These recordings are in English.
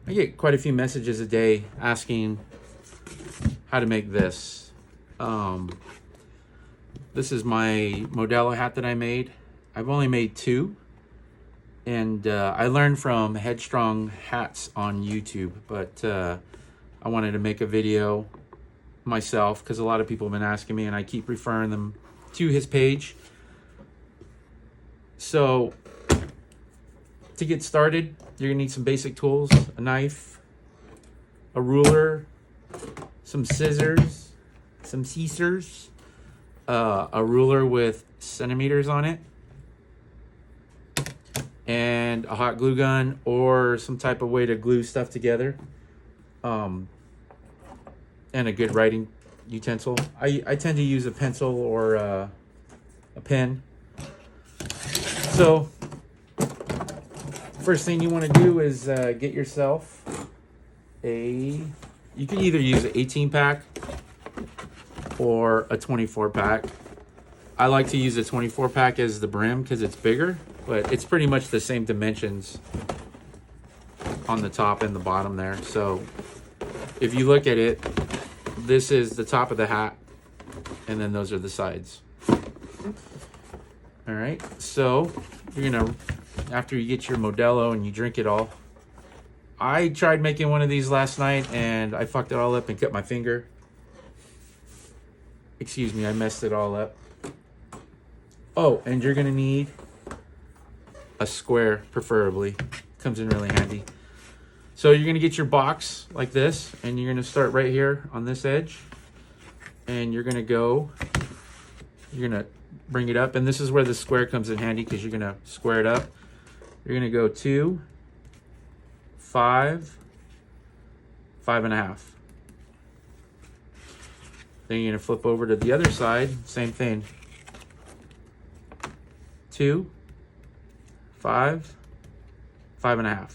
I get quite a few messages a day asking how to make this. This is my Modelo hat that I made. I've only made two, and I learned from Headstrong Hats on YouTube, but I wanted to make a video myself because a lot of people have been asking me, and I keep referring them to his page. So to get started, you're gonna need some basic tools: a knife, a ruler, some scissors, a ruler with centimeters on it, and a hot glue gun or some type of way to glue stuff together, and a good writing utensil. I tend to use a pencil or a pen. So first thing you want to do is get yourself you can either use an 18 pack or a 24 pack. I like to use a 24 pack as the Brim because it's bigger, but it's pretty much the same dimensions on the top and the bottom there. So if you look at it, this is the top of the hat, and then those are the sides. All right, so you're gonna, after you get your Modelo and you drink it all, I tried making one of these last night and I fucked it all up and cut my finger. Excuse me, I messed it all up. Oh, and you're gonna need a square, preferably. Comes in really handy. So you're gonna get your box like this, and you're gonna start right here on this edge, and you're gonna bring it up, and this is where the square comes in handy because you're gonna square it up. You're gonna go 2, 5, 5.5. Then you're gonna flip over to the other side, same thing. 2, 5, 5.5.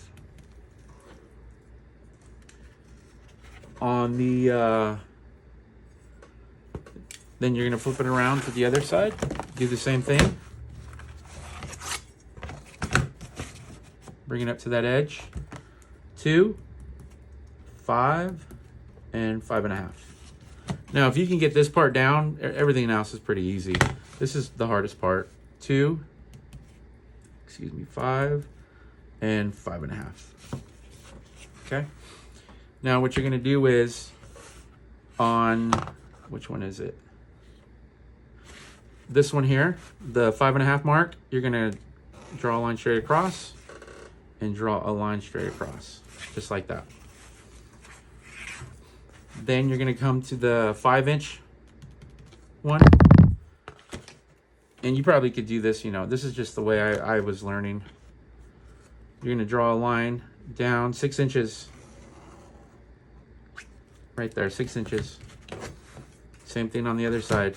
On the then you're gonna flip it around to the other side. Do the same thing. Bring it up to that edge. 2, 5, and 5.5. Now, if you can get this part down, everything else is pretty easy. This is the hardest part. 5, and 5.5. Okay. Now, what you're gonna do is on, which one is it? This one here, the 5.5 mark, you're gonna draw a line straight across and draw a line straight across, just like that. Then you're gonna come to the 5-inch one. And you probably could do this, this is just the way I was learning. You're gonna draw a line down 6 inches. Right there, 6 inches. Same thing on the other side.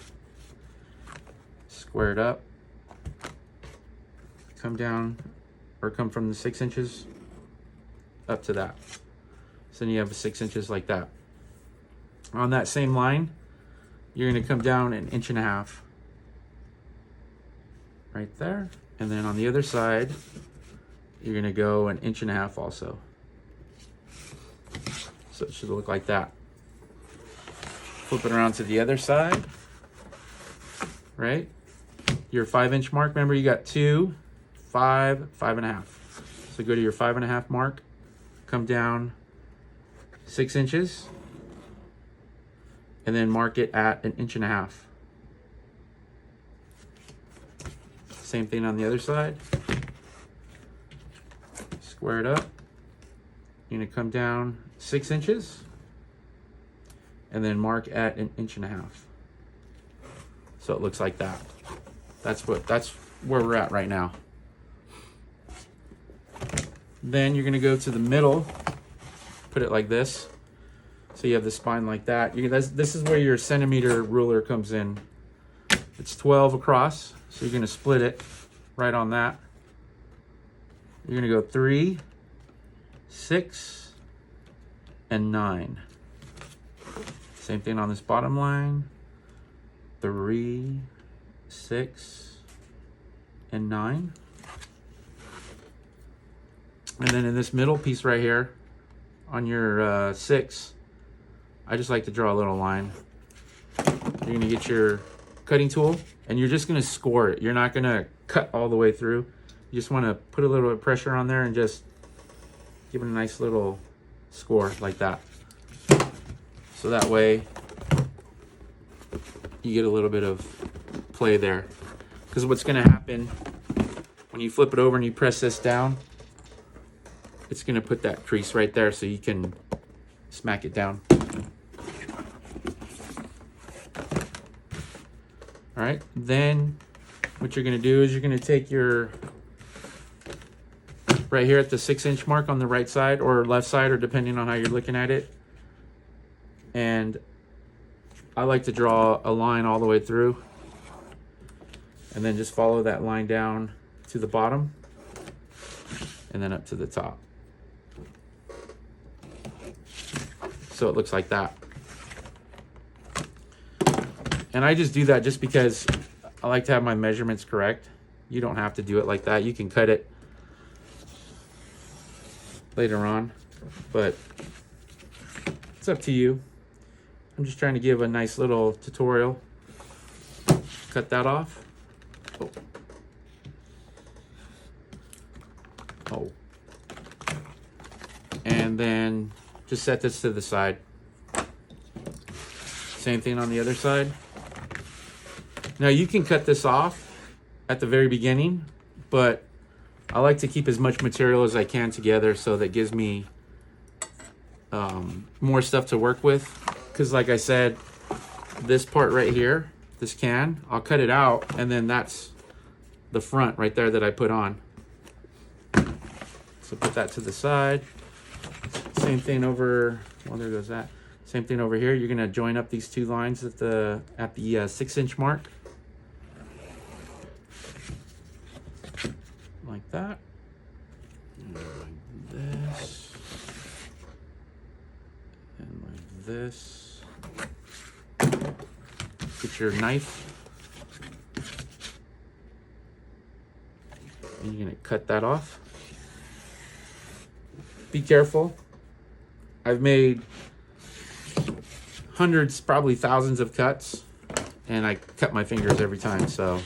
Square it up. Come down, or come from the 6 inches up to that. So then you have 6 inches like that. On that same line, you're gonna come down 1.5 inches. Right there. And then on the other side, you're gonna go 1.5 inches also. So it should look like that. Flip it around to the other side, right? Your 5-inch mark, remember you got 2, 5, 5.5. So go to your 5.5 mark, come down 6 inches, and then mark it at 1.5 inches. Same thing on the other side. Square it up. You're gonna come down 6 inches and then mark at 1.5 inches. So it looks like that. That's where we're at right now. Then you're gonna go to the middle, put it like this. So you have the spine like that. This is where your centimeter ruler comes in. It's 12 across, so you're gonna split it right on that. You're gonna go 3, 6, and 9. Same thing on this bottom line. 3, 6, and 9. And then in this middle piece right here, on your 6, I just like to draw a little line. You're gonna get your cutting tool and you're just gonna score it. You're not gonna cut all the way through. You just wanna put a little bit of pressure on there and just give it a nice little score like that. So that way you get a little bit of play there. Because what's gonna happen when you flip it over and you press this down, it's gonna put that crease right there so you can smack it down. All right, then what you're gonna do is you're gonna take your, right here at the 6-inch mark on the right side or left side, or depending on how you're looking at it. And I like to draw a line all the way through and then just follow that line down to the bottom and then up to the top. So it looks like that. And I just do that just because I like to have my measurements correct. You don't have to do it like that. You can cut it later on, but it's up to you. I'm just trying to give a nice little tutorial. Cut that off. Oh. Oh. And then just set this to the side. Same thing on the other side. Now you can cut this off at the very beginning, but I like to keep as much material as I can together so that gives me more stuff to work with. Because like I said, this part right here, this can, I'll cut it out and then that's the front right there that I put on. So put that to the side. Same thing over, well there goes that. Same thing over here. You're gonna join up these two lines at the 6-inch mark. Like that. And like this. And like this. Get your knife. And you're gonna cut that off. Be careful. I've made hundreds, probably thousands of cuts, and I cut my fingers every time. So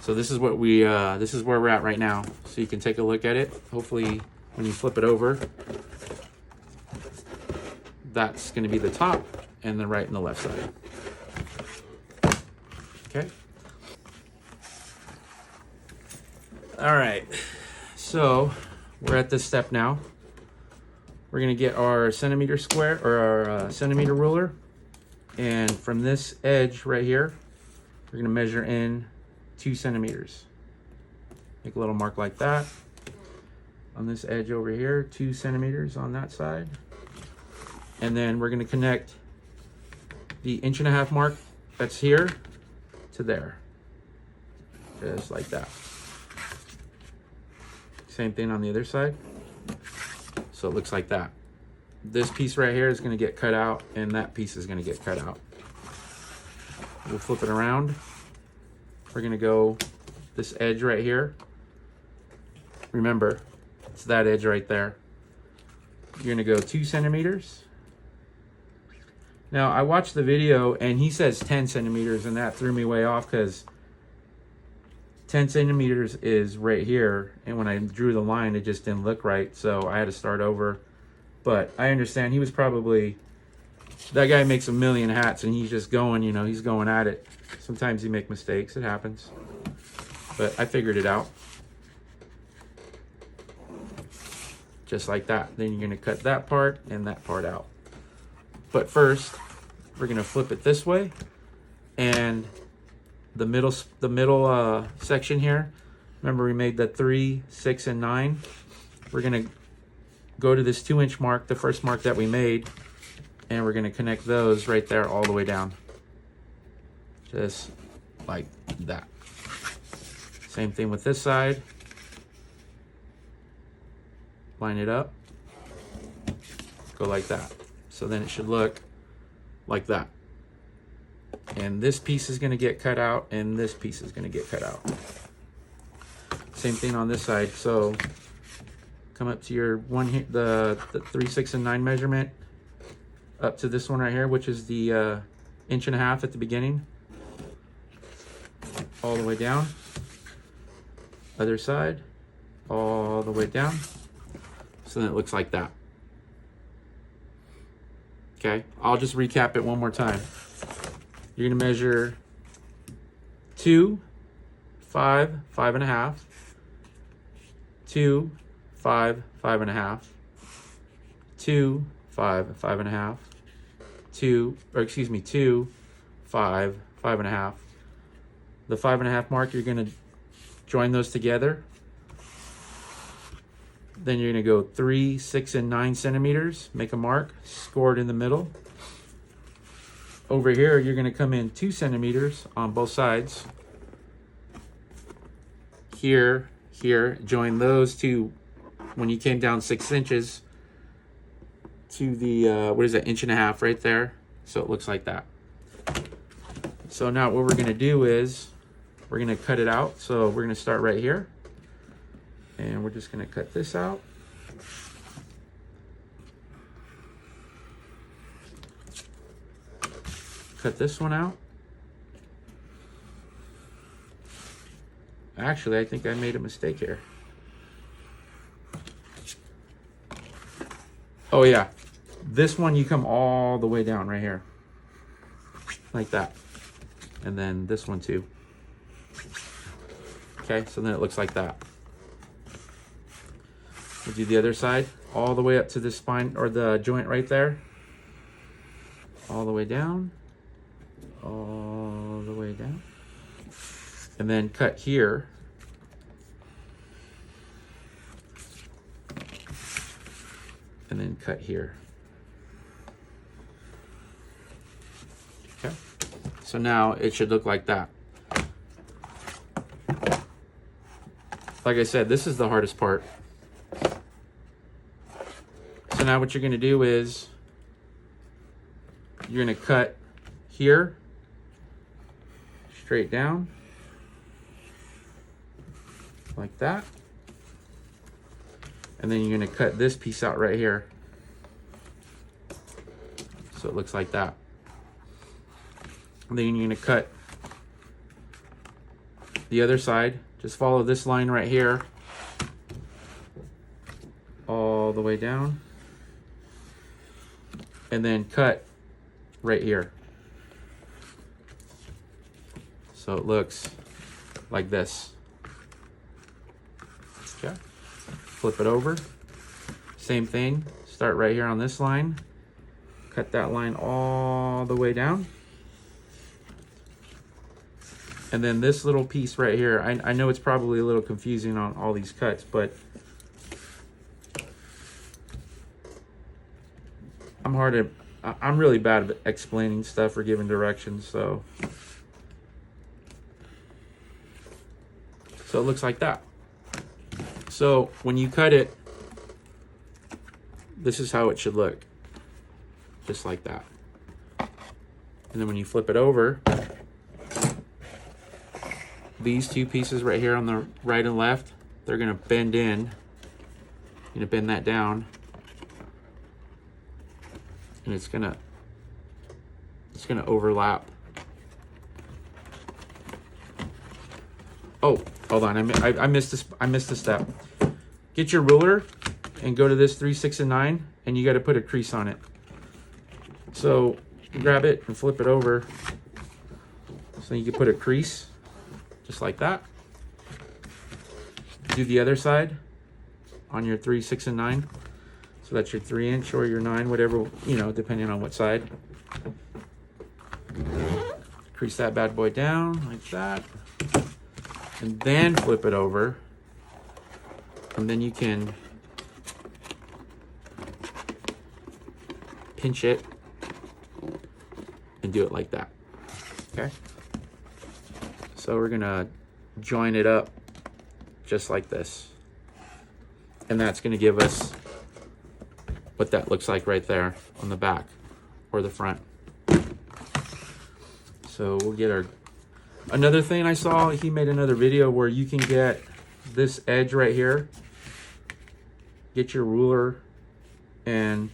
this is what we this is where we're at right now. So you can take a look at it. Hopefully when you flip it over, that's going to be the top and the right and the left side. Okay. All right. So we're at this step now. We're going to get our centimeter square or our centimeter ruler, and from this edge right here, we're going to measure in 2 centimeters. Make a little mark like that. On this edge over here, 2 centimeters on that side. And then we're going to connect the 1.5-inch mark that's here to there. Just like that. Same thing on the other side. So it looks like that. This piece right here is going to get cut out, and that piece is going to get cut out. We'll flip it around. We're going to go this edge right here. Remember, it's that edge right there. You're going to go 2 centimeters. Now, I watched the video, and he says 10 centimeters, and that threw me way off because 10 centimeters is right here, and when I drew the line, it just didn't look right, so I had to start over. But I understand he was probably, that guy makes a million hats, and he's just going, you know, he's going at it. Sometimes you make mistakes, it happens. But I figured it out. Just like that. Then you're gonna cut that part and that part out. But first, we're gonna flip it this way, and the middle section here, remember we made the 3, 6, and 9. We're gonna go to this 2-inch mark, the first mark that we made, and we're gonna connect those right there all the way down. Just like that. Same thing with this side. Line it up. Go like that. So then it should look like that. And this piece is going to get cut out, and this piece is going to get cut out. Same thing on this side. So come up to your the 3, 6, and 9 measurement, up to this one right here, which is the 1.5 inches at the beginning, all the way down. Other side, all the way down. So then it looks like that. Okay, I'll just recap it one more time. You're gonna measure 2, 5, 5.5, 2, 5, 5.5, 2, 5, 5.5, 2, 5, 5.5. The 5.5 mark, you're gonna join those together. Then you're gonna go 3, 6, and 9 centimeters, make a mark, score it in the middle. Over here, you're gonna come in 2 centimeters on both sides. Here, join those two when you came down 6 inches to the, what is that, 1.5 inches right there. So it looks like that. So now what we're gonna do is, we're gonna cut it out. So we're gonna start right here. And we're just gonna cut this out. Cut this one out. Actually, I think I made a mistake here. Oh yeah, this one you come all the way down right here. Like that. And then this one too. Okay, so then it looks like that. We'll do the other side, all the way up to the spine or the joint right there. All the way down. All the way down. And then cut here. And then cut here. Okay. So now it should look like that. Like I said, this is the hardest part. So now what you're gonna do is you're gonna cut here, straight down, like that. And then you're gonna cut this piece out right here. So it looks like that. And then you're gonna cut the other side. Just follow this line right here, all the way down. And then cut right here. So it looks like this. Okay. Flip it over. Same thing. Start right here on this line. Cut that line all the way down. And then this little piece right here, I know it's probably a little confusing on all these cuts, but I'm really bad at explaining stuff or giving directions, so it looks like that. So when you cut it, this is how it should look, just like that. And then when you flip it over, these two pieces right here on the right and left, they're gonna bend in. You're gonna bend that down. And it's gonna overlap. Oh, hold on, I missed a step. Get your ruler and go to this 3, 6, and 9, and you gotta put a crease on it. So grab it and flip it over so you can put a crease, just like that. Do the other side on your 3, 6, and 9. So that's your 3 inch or your 9, whatever, you know, depending on what side. Crease that bad boy down like that. And then flip it over. And then you can pinch it and do it like that. Okay? So we're gonna join it up just like this. And that's gonna give us what that looks like right there on the back or the front. So we'll get our, another thing I saw, he made another video where you can get this edge right here, get your ruler, and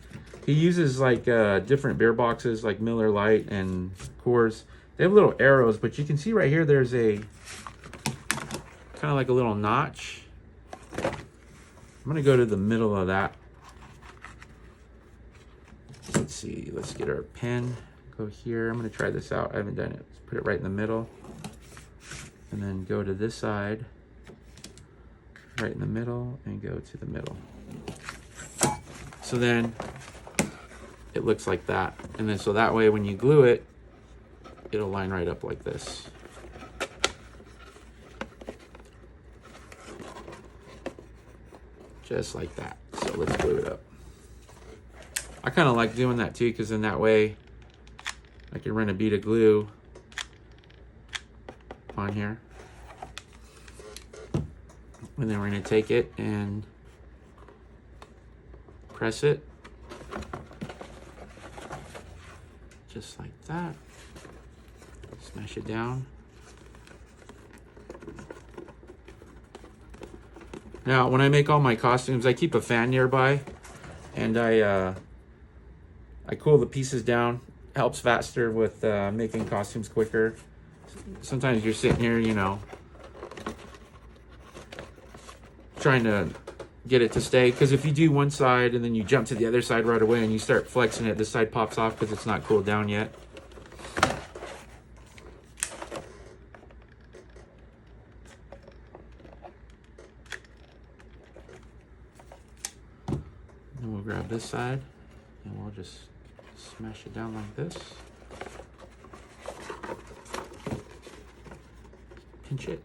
he uses like different beer boxes like Miller Lite and Coors. They have little arrows, but you can see right here there's a kind of like a little notch. I'm gonna go to the middle of that. Let's see, let's get our pen, go here. I'm gonna try this out, I haven't done it. Let's put it right in the middle. And then go to this side, right in the middle, and go to the middle. So then it looks like that. And then so that way when you glue it, it'll line right up like this. Just like that. So let's glue it up. I kind of like doing that too, because in that way I can run a bead of glue on here. And then we're going to take it and press it. Just like that. Smash it down. Now, when I make all my costumes, I keep a fan nearby, and I cool the pieces down. Helps faster with making costumes quicker. Sometimes you're sitting here, you know, trying to get it to stay, because if you do one side and then you jump to the other side right away and you start flexing it, this side pops off because it's not cooled down yet. And we'll grab this side and we'll just smash it down like this. Pinch it.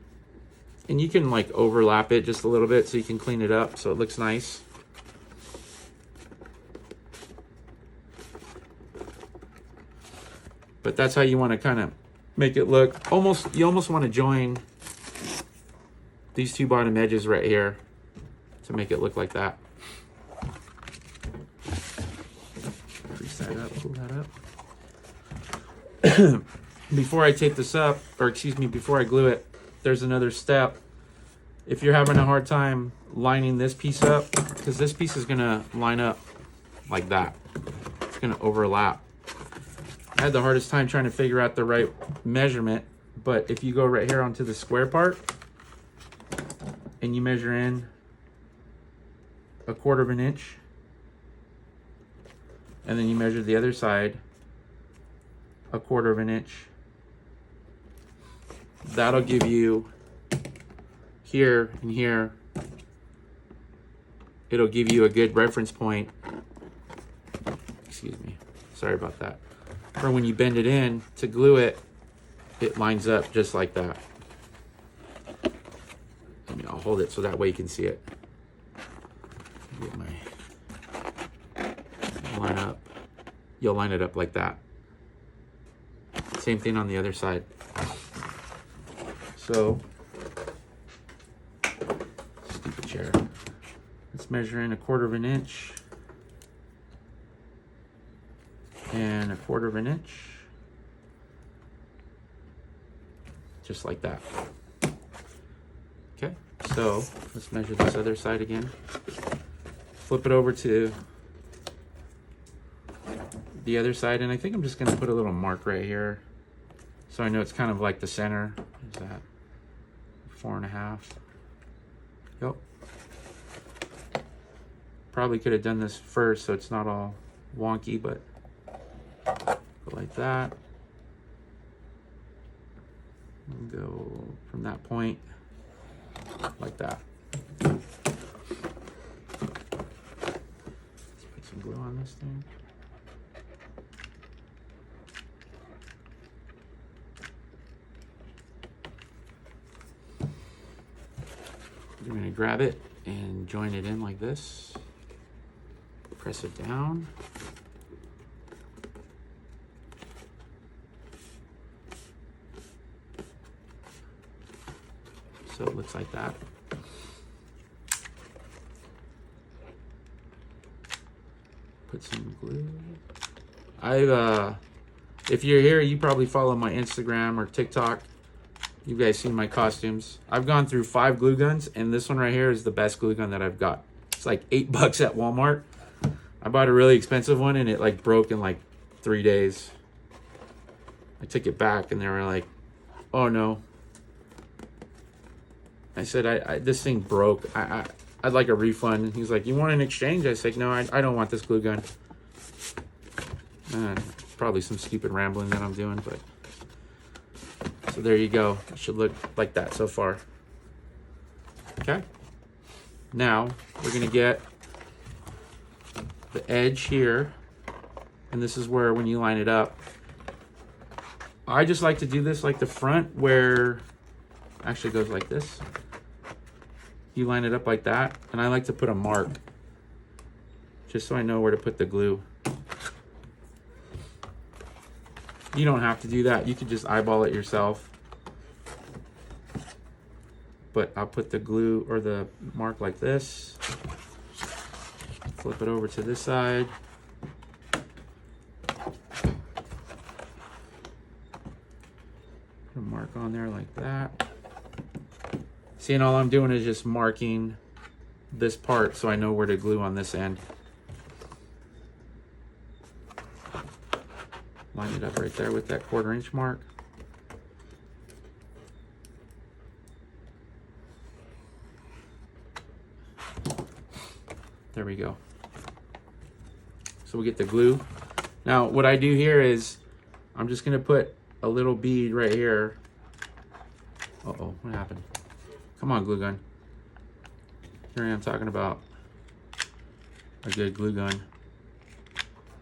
And you can like overlap it just a little bit so you can clean it up so it looks nice. But that's how you want to kind of make it look. You almost want to join these two bottom edges right here to make it look like that. Crease that up, pull that up. Before I tape this up, or excuse me, before I glue it, there's another step. If you're having a hard time lining this piece up, because this piece is gonna line up like that. It's gonna overlap. I had the hardest time trying to figure out the right measurement, but if you go right here onto the square part and you measure in 1/4 inch, and then you measure the other side 1/4 inch, that'll give you here and here, it'll give you a good reference point. Excuse me, sorry about that. For when you bend it in to glue it, it lines up just like that. I mean, I'll hold it so that way you can see it. Get my line up. You'll line it up like that. Same thing on the other side. So, stupid chair. Let's measure in 1/4 inch and 1/4 inch, just like that. Okay, so let's measure this other side again. Flip it over to the other side, and I think I'm just going to put a little mark right here so I know it's kind of like the center. Is that 4.5? Yep. Probably could have done this first so it's not all wonky, but go like that. And go from that point like that. Let's put some glue on this thing. You're going to grab it and join it in like this. Press it down. So it looks like that. Put some glue. If you're here, you probably follow my Instagram or TikTok. You guys seen my costumes. I've gone through 5 glue guns, and this one right here is the best glue gun that I've got. It's like $8 at Walmart. I bought a really expensive one and it like broke in like 3 days. I took it back and they were like, oh no. I said, this thing broke. I'd like a refund. And he's like, you want an exchange? I said, no, I don't want this glue gun. Probably some stupid rambling that I'm doing, but. So there you go. It should look like that so far. Okay. Now we're gonna get the edge here. And this is where when you line it up, I just like to do this like the front where actually goes like this. You line it up like that, and I like to put a mark just so I know where to put the glue. You don't have to do that. You could just eyeball it yourself. But I'll put the glue or the mark like this. Flip it over to this side. Put a mark on there like that. See, and all I'm doing is just marking this part so I know where to glue on this end. Line it up right there with that 1/4 inch mark. There we go. So we get the glue. Now what I do here is I'm just gonna put a little bead right here. Uh-oh, what happened? Come on, glue gun. Here I am talking about a good glue gun.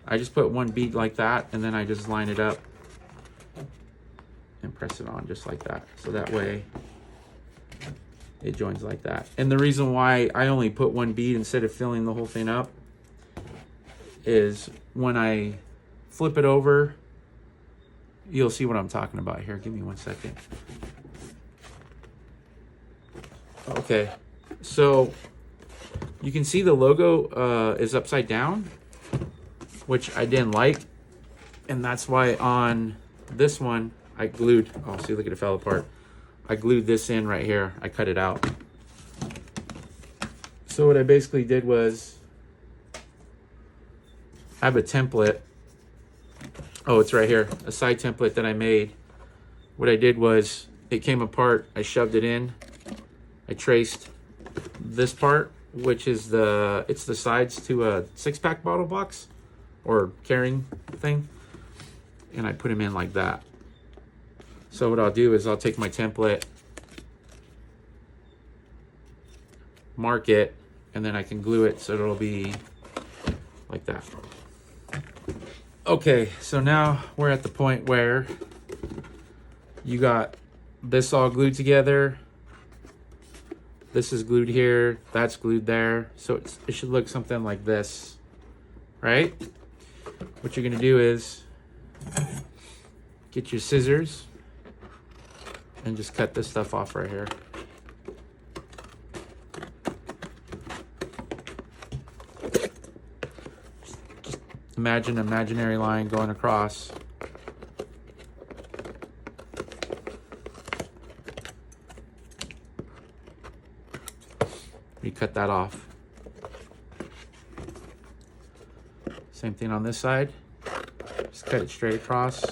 I just put one bead like that, and then I just line it up and press it on just like that. So that way it joins like that. And the reason why I only put one bead instead of filling the whole thing up is when I flip it over, you'll see what I'm talking about here. Give me 1 second. Okay, so you can see the logo is upside down, which I didn't like, and that's why on this one I glued, oh see, look at it fell apart. I glued this in right here. I cut it out. So what I basically did was I have a template. Oh, it's right here, a side template that I made. What I did was it came apart, I shoved it in. I traced this part, which is it's the sides to a 6-pack bottle box or carrying thing, and I put them in like that. So what I'll do is I'll take my template, mark it, and then I can glue it so it'll be like that. Okay, so now we're at the point where you got this all glued together. This is glued here, that's glued there. So it should look something like this, right? What you're gonna do is get your scissors and just cut this stuff off right here. Just imagine an imaginary line going across. You cut that off. Same thing on this side. Just cut it straight across.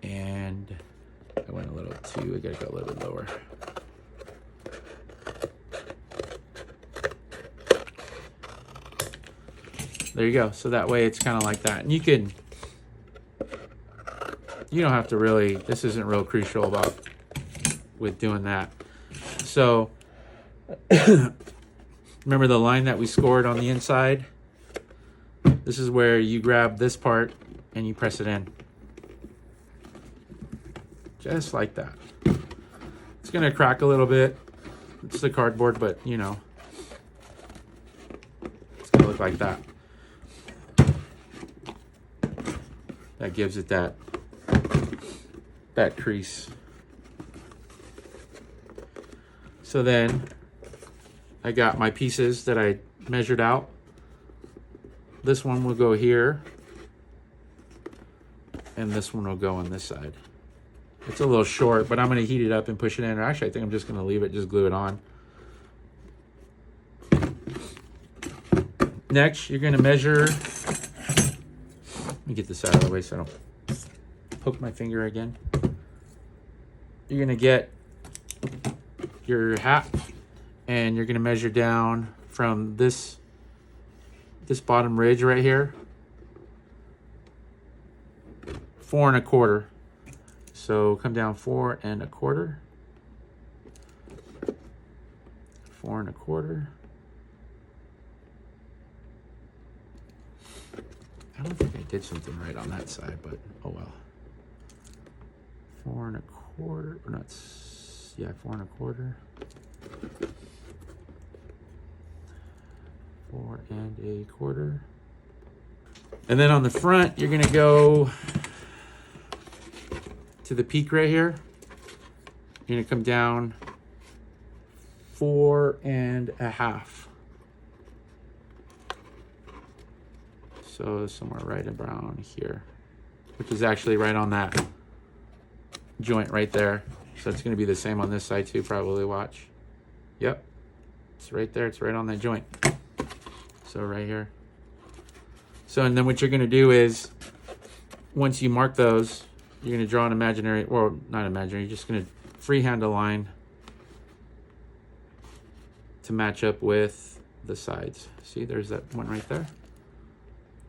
And I went a little too, I gotta go a little bit lower. There you go. So that way it's kind of like that. And you don't have to really, this isn't real crucial about with doing that. So remember the line that we scored on the inside? This is where you grab this part and you press it in. Just like that. It's gonna crack a little bit. It's the cardboard, but you know, it's gonna look like that. That gives it that crease. So then I got my pieces that I measured out. This one will go here. and this one will go on this side. It's a little short, but I'm going to heat it up and push it in. Or actually, I think I'm just going to leave it, just glue it on. Next, you're going to measure. Let me get this out of the way so I don't poke my finger again. You're going to get your hat, and you're going to measure down from this bottom ridge right here, 4 1/4. So come down 4 1/4, 4 1/4. I don't think I did something right on that side, but oh well. 4 1/4, or not? Yeah, 4 1/4. 4 1/4. And then on the front, you're gonna go to the peak right here. You're gonna come down 4 1/2. So somewhere right around here, which is actually right on that joint right there. So it's gonna be the same on this side too, probably, watch. Yep, it's right there, it's right on that joint. So right here. So, and then what you're gonna do is, once you mark those, you're gonna draw an imaginary, or not imaginary, you're just gonna freehand a line to match up with the sides. See, there's that one right there.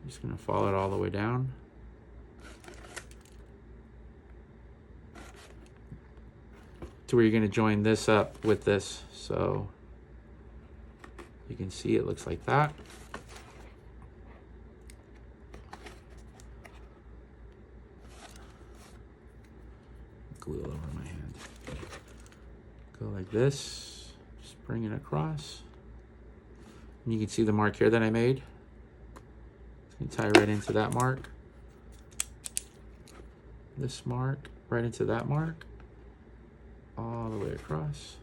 I'm just gonna follow it all the way down. To where you're gonna join this up with this. So you can see it looks like that. Glue it over my hand. Go like this, just bring it across. And you can see the mark here that I made. It's gonna tie right into that mark. This mark, right into that mark. All the way across.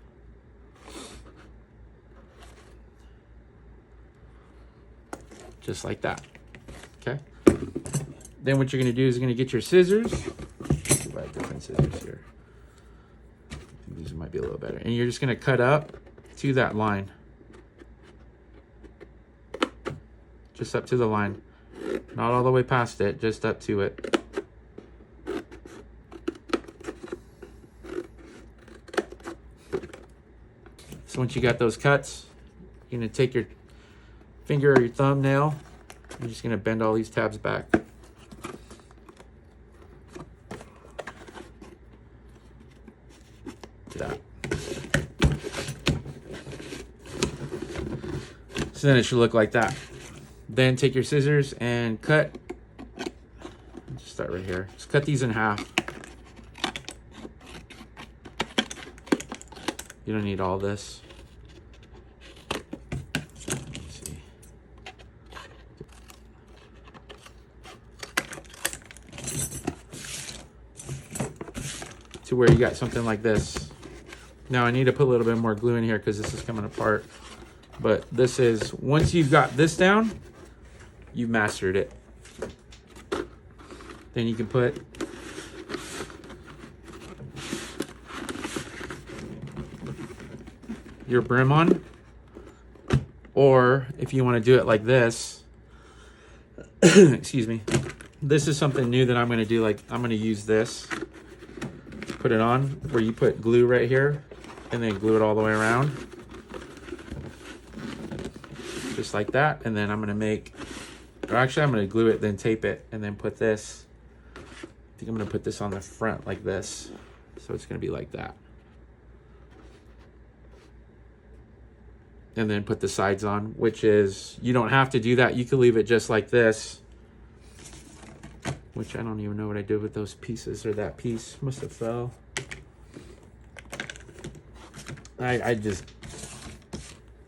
Just like that, okay? Then what you're gonna do is you're gonna get your scissors. I have different scissors here. I think these might be a little better. And you're just gonna cut up to that line. Just up to the line. Not all the way past it, just up to it. So once you got those cuts, you're gonna take your finger or your thumbnail. You're just gonna bend all these tabs back. That. So then it should look like that. Then take your scissors and cut. Just start right here. Just cut these in half. You don't need all this. Let's see. To where you got something like this. Now I need to put a little bit more glue in here because this is coming apart. But this is, once you've got this down, you've mastered it. Then you can put your brim on. Or if you want to do it like this, excuse me, this is something new that I'm going to do. Like, I'm going to use this, put it on, where you put glue right here and then glue it all the way around. Just like that. And then I'm going to make, or actually I'm going to glue it, then tape it, and then put this. I think I'm going to put this on the front like this. So it's going to be like that. And then put the sides on, which is, you don't have to do that. You can leave it just like this, which I don't even know what I did with those pieces, or that piece must have fell. I just,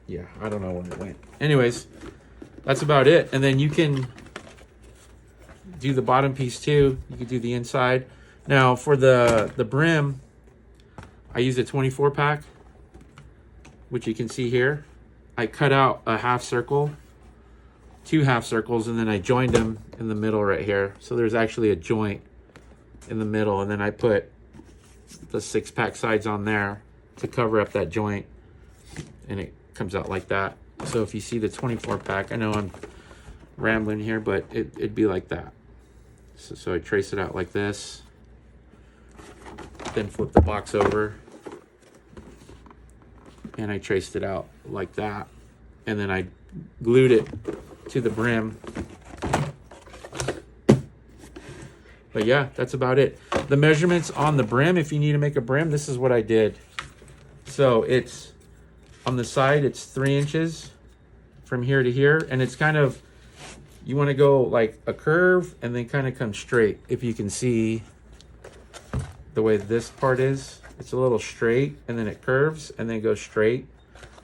yeah, I don't know where it went. Anyways, that's about it. And then you can do the bottom piece too. You can do the inside. Now for the brim, I use a 24 pack, which you can see here. I cut out a half circle, 2 half circles, and then I joined them in the middle right here. So there's actually a joint in the middle, and then I put the 6-pack sides on there to cover up that joint, and it comes out like that. So if you see the 24-pack, I know I'm rambling here, but it'd be like that. So I trace it out like this, then flip the box over, and I traced it out like that, and then I glued it to the brim. But yeah, that's about it. The measurements on the brim, if you need to make a brim, this is what I did. So it's on the side, it's 3 inches from here to here, and it's kind of, you want to go like a curve and then kind of come straight. If you can see the way this part is, it's a little straight, and then it curves and then goes straight,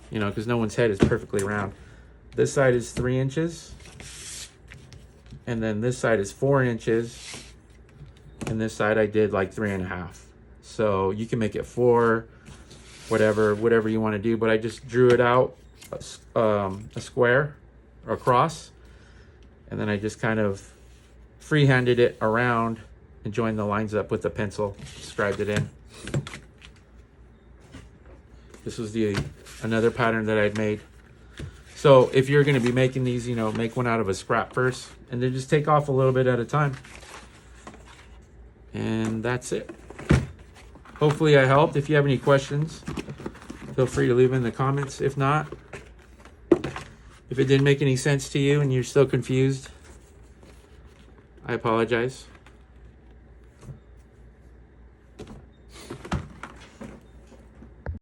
you know, because no one's head is perfectly round. This side is 3 inches, and then this side is 4 inches, and this side I did like 3.5. So you can make it 4, whatever you want to do, but I just drew it out a square or a cross, and then I just kind of freehanded it around and joined the lines up with the pencil, scribed it in. This was another pattern that I'd made. So if you're going to be making these, you know, make one out of a scrap first, and then just take off a little bit at a time. And that's it. Hopefully I helped. If you have any questions, feel free to leave them in the comments. If not, if it didn't make any sense to you and you're still confused, I apologize.